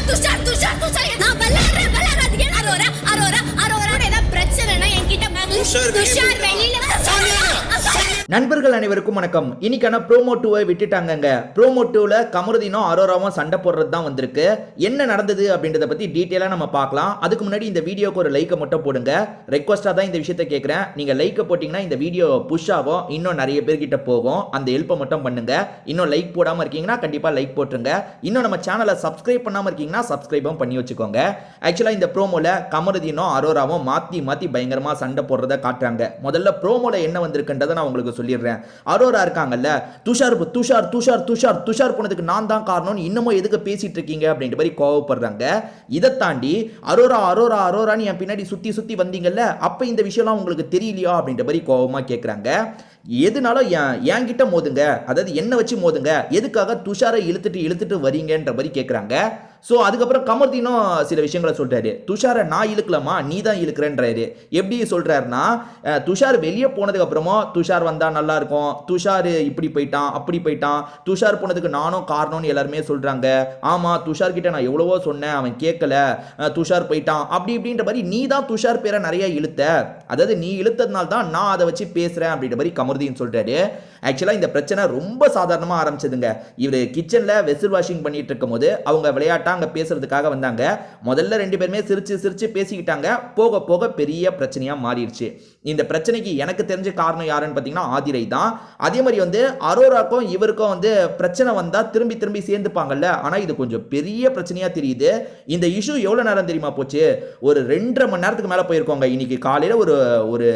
துஷார் துஷார் துஷார் நான் விளையாடுறதுக்கு அரோரா அரோரா அரோரா ஏதாவது பிரச்சனைனா என்கிட்ட துஷார் வெளியில நண்பர்கள் அனைவருக்கும் வணக்கம். இன்னைக்கான ப்ரோமோ 2-வை விட்டுட்டாங்க. ப்ரோமோ 2ல கமருதீனும் அரோராவும் சண்டை போடுறது தான் வந்திருக்கு. என்ன நடந்தது அப்படின்றத பத்தி டீட்டெயிலா நம்ம பார்க்கலாம். அதுக்கு முன்னாடி இந்த வீடியோக்கு ஒரு லைக்கை மட்டும் போடுங்க. ரெக்வஸ்டா தான் இந்த விஷயத்தை கேட்கிறேன். நீங்க லைக்கை போட்டீங்கன்னா இந்த வீடியோ புஷ் ஆகும், இன்னும் நிறைய பேர்கிட்ட போகும். அந்த ஹெல்ப்பை மட்டும் பண்ணுங்க. இன்னும் லைக் போடாம இருக்கீங்கன்னா கண்டிப்பா லைக் போட்டுருங்க. இன்னும் நம்ம சேனலை சப்ஸ்கிரைப் பண்ணாம இருக்கீங்கன்னா சப்ஸ்கிரைபும் பண்ணி வச்சுக்கோங்க. ஆக்சுவலா இந்த ப்ரோமோல கமருதீனும் அரோராவும் மாத்தி மாத்தி பயங்கரமா சண்டை போடுறத காட்டுறாங்க. முதல்ல ப்ரோமோல என்ன வந்திருக்குன்றதை நான் உங்களுக்கு சொல்லிடுறேன். அரோரா இருக்காங்கல்ல, துஷார் துஷார் துஷார் துஷார் துஷார் போனதுக்கு நான் தான் காரணம், இன்னமும் எதுக்கு பேசிட்டு இருக்கீங்க அப்படின்ற மாதிரி கோவப்படுறாங்க. இதை தாண்டி அரோரா அரோரா அரோரான்னு என் பின்னாடி சுத்தி சுத்தி வந்தீங்கல்ல, அப்ப இந்த விஷயம்லாம் உங்களுக்கு தெரியலையா அப்படின்ற மாதிரி கோவமா கேட்கறாங்க. எதுனாலும் என்கிட்ட மோதுங்க, அதாவது என்ன வச்சு மோதுங்க, எதுக்காக துஷாரை இழுத்துட்டு வரீங்கன்ற மாதிரி கேட்குறாங்க. ஸோ அதுக்கப்புறம் கமருதீனும் சில விஷயங்களை சொல்றாரு. துஷாரை நான் இழுக்கலாமா, நீ தான் இழுக்கிறேன்றாரு. எப்படி சொல்றாருன்னா, துஷார் வெளியே போனதுக்கு அப்புறமா துஷார் வந்தா நல்லா இருக்கும், துஷார் இப்படி போயிட்டான் அப்படி போயிட்டான், துஷார் போனதுக்கு நானும் காரணம்னு எல்லாருமே சொல்றாங்க. ஆமா, துஷார் கிட்ட நான் எவ்வளவோ சொன்னேன், அவன் கேட்கல, துஷார் போயிட்டான் அப்படி இப்படின்ற மாதிரி நீ தான் துஷார் பேரை நிறைய இழுத்த, அதாவது நீ இழுத்ததுனால தான் நான் அதை வச்சு பேசுறேன் அப்படின்ற மாதிரி கமருதீன் சொல்றாரு. ஆக்சுவலா இந்த பிரச்சனை ரொம்ப சாதாரணமா ஆரம்பிச்சதுங்க. இவர் கிச்சன்ல வெசில் வாஷிங் பண்ணிட்டு இருக்கும் போது அவங்க விளையாட்டா அங்க பேசுறதுக்காக வந்தாங்க. முதல்ல ரெண்டு பேருமே சிரிச்சு சிரிச்சு பேசிக்கிட்டாங்க. போக போக பெரிய பிரச்சனையா மாறிடுச்சு. இந்த பிரச்சனைக்கு எனக்கு தெரிஞ்ச காரணம் யாருன்னு பார்த்தீங்கன்னா ஆதிரை தான். அதே மாதிரி அரோராக்கும் இவருக்கும் பிரச்சனை வந்தா திரும்பி திரும்பி சேர்ந்துப்பாங்கல்ல, ஆனா இது கொஞ்சம் பெரிய பிரச்சனையா தெரியுது. இந்த இஷ்யூ எவ்வளவு நேரம் தெரியுமா போச்சு, ஒரு 2.5 மணி நேரத்துக்கு மேல போயிருக்கோங்க. இன்னைக்கு காலையில ஒரு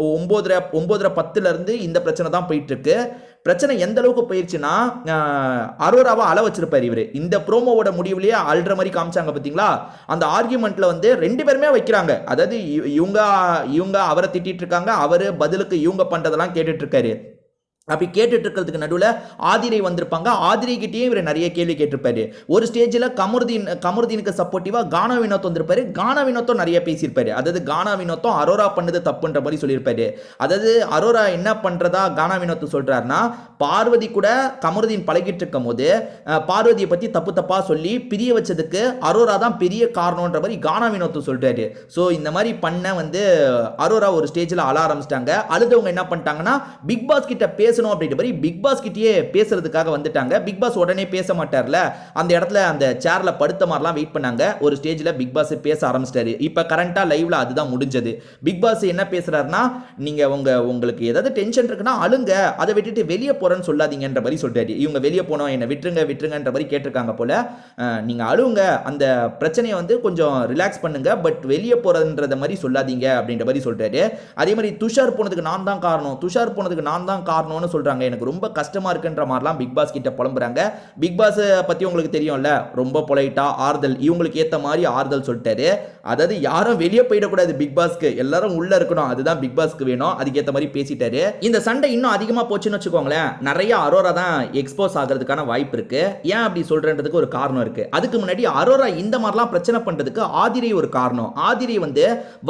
9:10 இருந்து இந்த பிரச்சனை தான் போயிட்டு இருக்கு. பிரச்சனை எந்த அளவுக்கு போயிருச்சுன்னா, அரோராவை அள வச்சிருப்பாரு இவரு. இந்த ப்ரோமோவோட முடிவுலயே அல்ற மாதிரி காமிச்சாங்க பாத்தீங்களா. அந்த ஆர்கியூமெண்ட்ல ரெண்டு பேருமே வைக்கிறாங்க. அதாவது இவங்க அவரை திட்டிட்டு இருக்காங்க, அவரு பதிலுக்கு இவங்க பண்றதெல்லாம் கேட்டுட்டு இருக்காரு. அப்படி கேட்டுட்டு இருக்கிறதுக்கு நடுவில் ஆதிரை வந்திருப்பாங்க. ஆதிரை கிட்டேயே இவர் நிறைய கேள்வி கேட்டிருப்பாரு. ஒரு ஸ்டேஜில் கமருதீனுக்கு சப்போர்ட்டிவா கானா வினோத் வந்திருப்பாரு. கானா வினோத்தும் நிறைய பேசியிருப்பாரு. அதாவது கானா வினோத்தும் அரோரா பண்ணது தப்புன்ற மாதிரி சொல்லியிருப்பாரு. அதாவது அரோரா என்ன பண்றதா கானா வினோத் சொல்றாருன்னா, பார்வதி கூட கமருதீன் பழகிட்டு இருக்கும் போது பார்வதியை பத்தி தப்பு தப்பா சொல்லி பிரிய வச்சதுக்கு அரோரா தான் பெரிய காரணம்ன்ற மாதிரி கானா வினோத் சொல்றாரு. ஸோ இந்த மாதிரி பண்ண அரோரா ஒரு ஸ்டேஜில் அழ ஆரம்பிச்சிட்டாங்க. அழுதவங்க என்ன பண்ணிட்டாங்கன்னா, பிக் பாஸ் கிட்ட பேசணும் அப்படின்ற மாதிரி பிக் பாஸ் கிட்டயே பேசுறதுக்காக வந்துட்டாங்க. பிக் பாஸ் உடனே பேச மாட்டார்ல, அந்த இடத்துல அந்த சேர்ல படுத்த மாதிரிலாம் வெயிட் பண்ணாங்க. ஒரு ஸ்டேஜ்ல பிக் பாஸ் பேச ஆரம்பிச்சிட்டாரு. இப்ப கரண்டா லைவ்ல அதுதான் முடிஞ்சது. பிக் பாஸ் என்ன பேசுறாருன்னா, நீங்க உங்களுக்கு ஏதாவது டென்ஷன் இருக்குன்னா அழுங்க, அதை விட்டுட்டு வெளியே போறேன்னு சொல்லாதீங்கன்ற மாதிரி சொல்றாரு. இவங்க வெளியே போனோம், என்ன விட்டுருங்கன்ற மாதிரி கேட்டிருக்காங்க போல. நீங்க அழுங்க, அந்த பிரச்சனையை கொஞ்சம் ரிலாக்ஸ் பண்ணுங்க, பட் வெளியே போறதுன்றத மாதிரி சொல்லாதீங்க அப்படின்ற மாதிரி சொல்றாரு. அதே மாதிரி துஷார் போனதுக்கு நான் தான் காரணம், துஷார் போனதுக்கு நான் தான் காரணம்னு சொல்றாங்க. எனக்கு ரொம்ப கஷ்டமா இருக்குன்ற மாதிரிலாம் பிக் பாஸ் கிட்ட புலம்புறாங்க. பிக் பாஸ் பத்தி உங்களுக்கு தெரியும்ல, ரொம்ப பொலைட்டா ஆறுதல், இவங்களுக்கு ஏத்த மாதிரி ஆறுதல் சொல்லிட்டாரு. அதாவது யாரும் வெளியே போயிடக்கூடாது, பிக் பாஸ்க்கு எல்லாரும் உள்ள இருக்கணும், அதுதான் பிக் பாஸ்க்கு வேணும், அதுக்கேற்ற மாதிரி பேசிட்டாரு. இந்த சண்டை இன்னும் அதிகமா போச்சுன்னு வச்சுக்கோங்களேன், நிறைய அரோரா தான் எக்ஸ்போஸ் ஆகிறதுக்கான வாய்ப்பு இருக்கு. ஏன் அப்படி சொல்றதுக்கு ஒரு காரணம் இருக்கு. அதுக்கு முன்னாடி அரோரா இந்த மாதிரிலாம் பிரச்சனை பண்றதுக்கு ஆதிரை ஒரு காரணம். ஆதிரை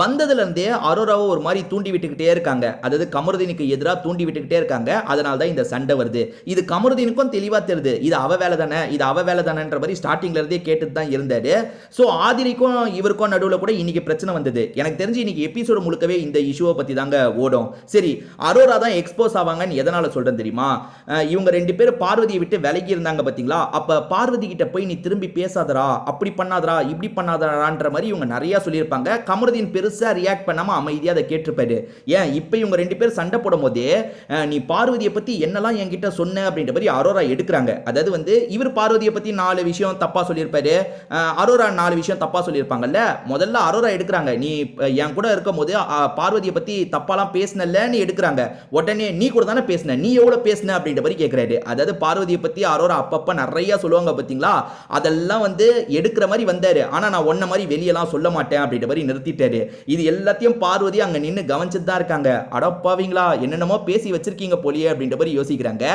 வந்ததுல இருந்தே அரோராவை ஒரு மாதிரி தூண்டி விட்டுக்கிட்டே இருக்காங்க. அதாவது கமருதீனுக்கு எதிராக தூண்டி விட்டுக்கிட்டே இருக்காங்க. அதனால தான் இந்த சண்டை வருது. இது கமருதீனுக்கும் தெளிவா தெரியுது, இது அவ வேலை தானே, இது அவ வேலை தானேன்ற மாதிரி ஸ்டார்டிங்ல இருந்தே கேட்டுட்டு தான் இருந்தாரு. சோ ஆதிரிக்கும் இவருக்கும் நடுவில் கூட இன்னைக்கு பிரச்சனை வந்தது. எனக்கு தெரிஞ்சு இன்னைக்கு எபிசோடு முழுக்கவே இந்த இஷ்யூவை பத்தி தாங்க ஓடும். சரி, அரோரா தான் எக்ஸ்போஸ் ஆவாங்கன்னு எதனால சொல்றேன் தெரியுமா, இவங்க ரெண்டு பேரும் பார்வதியை விட்டு விலகி இருந்தாங்க பாத்தீங்களா. அப்ப பார்வதி கிட்ட போய் நீ திரும்பி பேசாதரா, அப்படி பண்ணாதரா, இப்படி பண்ணாதரான்ற மாதிரி இவங்க நிறைய சொல்லியிருப்பாங்க. கமருதீன் பெருசா ரியாக்ட் பண்ணாம அமைதியா அதை கேட்டிருப்பாரு. ஏன் இப்ப இவங்க ரெண்டு பேரும் சண்டை போடும் போதே நீ பார்வதியை பத்தி என்னெல்லாம் என்கிட்ட சொன்ன அப்படின்ற மாதிரி அரோரா எடுக்கிறாங்க. அதாவது இவர் பார்வதியை பத்தி 4 விஷயம் தப்பா சொல்லியிருப்பாரு, அரோரா 4 விஷயம் தப்பா சொல்லியிருப்பாங்கல்ல. முதல்ல அரோரா எடுக்கிறாங்க, நீ என் கூட இருக்கும் போது பார்வதியை பத்தி தப்பாலாம் பேசினல்லன்னு எடுக்கிறாங்க. உடனே நீ கூட தானே பேசின, நீ எவ்வளவு பேசின அப்படின்ற மாதிரி கேட்கிறாரு. அதாவது பார்வதியை பத்தி அரோரா அப்பப்ப நிறைய சொல்லுவாங்க பாத்தீங்களா, அதெல்லாம் எடுக்கிற மாதிரி வந்தாரு. ஆனா நான் ஒன்ன மாதிரி வெளியெல்லாம் சொல்ல மாட்டேன் அப்படின்ற மாதிரி நிறுத்திட்டாரு. இது எல்லாத்தையும் பார்வதி அங்க நின்று கவனிச்சுட்டு தான் இருக்காங்க. அடப்பாவீங்களா, என்னென்னமோ பேசி வச்சிருக்கீங்க போலியே அப்படின்ற மாதிரி யோசிக்கிறாங்க.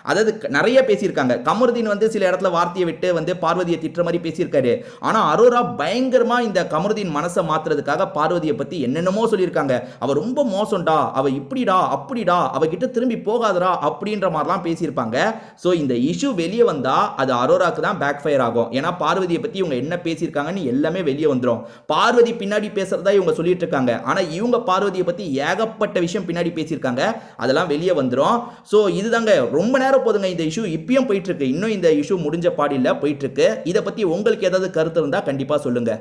அதாவது நிறைய பேசியிருக்காங்க. கமருதீன் வந்து சில இடத்துல வார்த்தையை விட்டு வந்து பார்வதியை திட்டுற மாதிரி பேசியிருக்காரு. ஆனா அரோரா பயங்கரமா இந்த கமருதீன் மனசை மாத்துறதுக்காக பார்வதியை பத்தி என்னென்னமோ சொல்லியிருக்காங்க. அவ ரொம்ப மோசம்டா, அவ இப்படிடா அப்படிடா, அவகிட்ட திரும்பி போகாதடா அப்படின்ற மாதிரிலாம் பேசியிருப்பாங்க. ஸோ இந்த இஷ்யூ வெளியே வந்தா அது அரோராக்கு தான் பேக் ஃபயர் ஆகும். ஏன்னா பார்வதியை பத்தி இவங்க என்ன பேசியிருக்காங்கன்னு எல்லாமே வெளியே வந்துடும். பார்வதி பின்னாடி பேசுறதா இவங்க சொல்லிட்டு இருக்காங்க. ஆனா இவங்க பார்வதியை பத்தி ஏகப்பட்ட விஷயம் பின்னாடி பேசியிருக்காங்க. அதெல்லாம் வெளியே வந்துடும். ஸோ இதுதாங்க ரொம்ப நேரம் போதுங்க இந்த இஷ்யூ. இப்பயும் போயிட்டு இருக்கு. இன்னும் இந்த இஷ்யூ முடிஞ்ச பாடியில் போயிட்டு இருக்கு. இதை பத்தி உங்களுக்கு ஏதாவது கருத்து இருந்தா கண்டிப்பா சொல்லுங்க.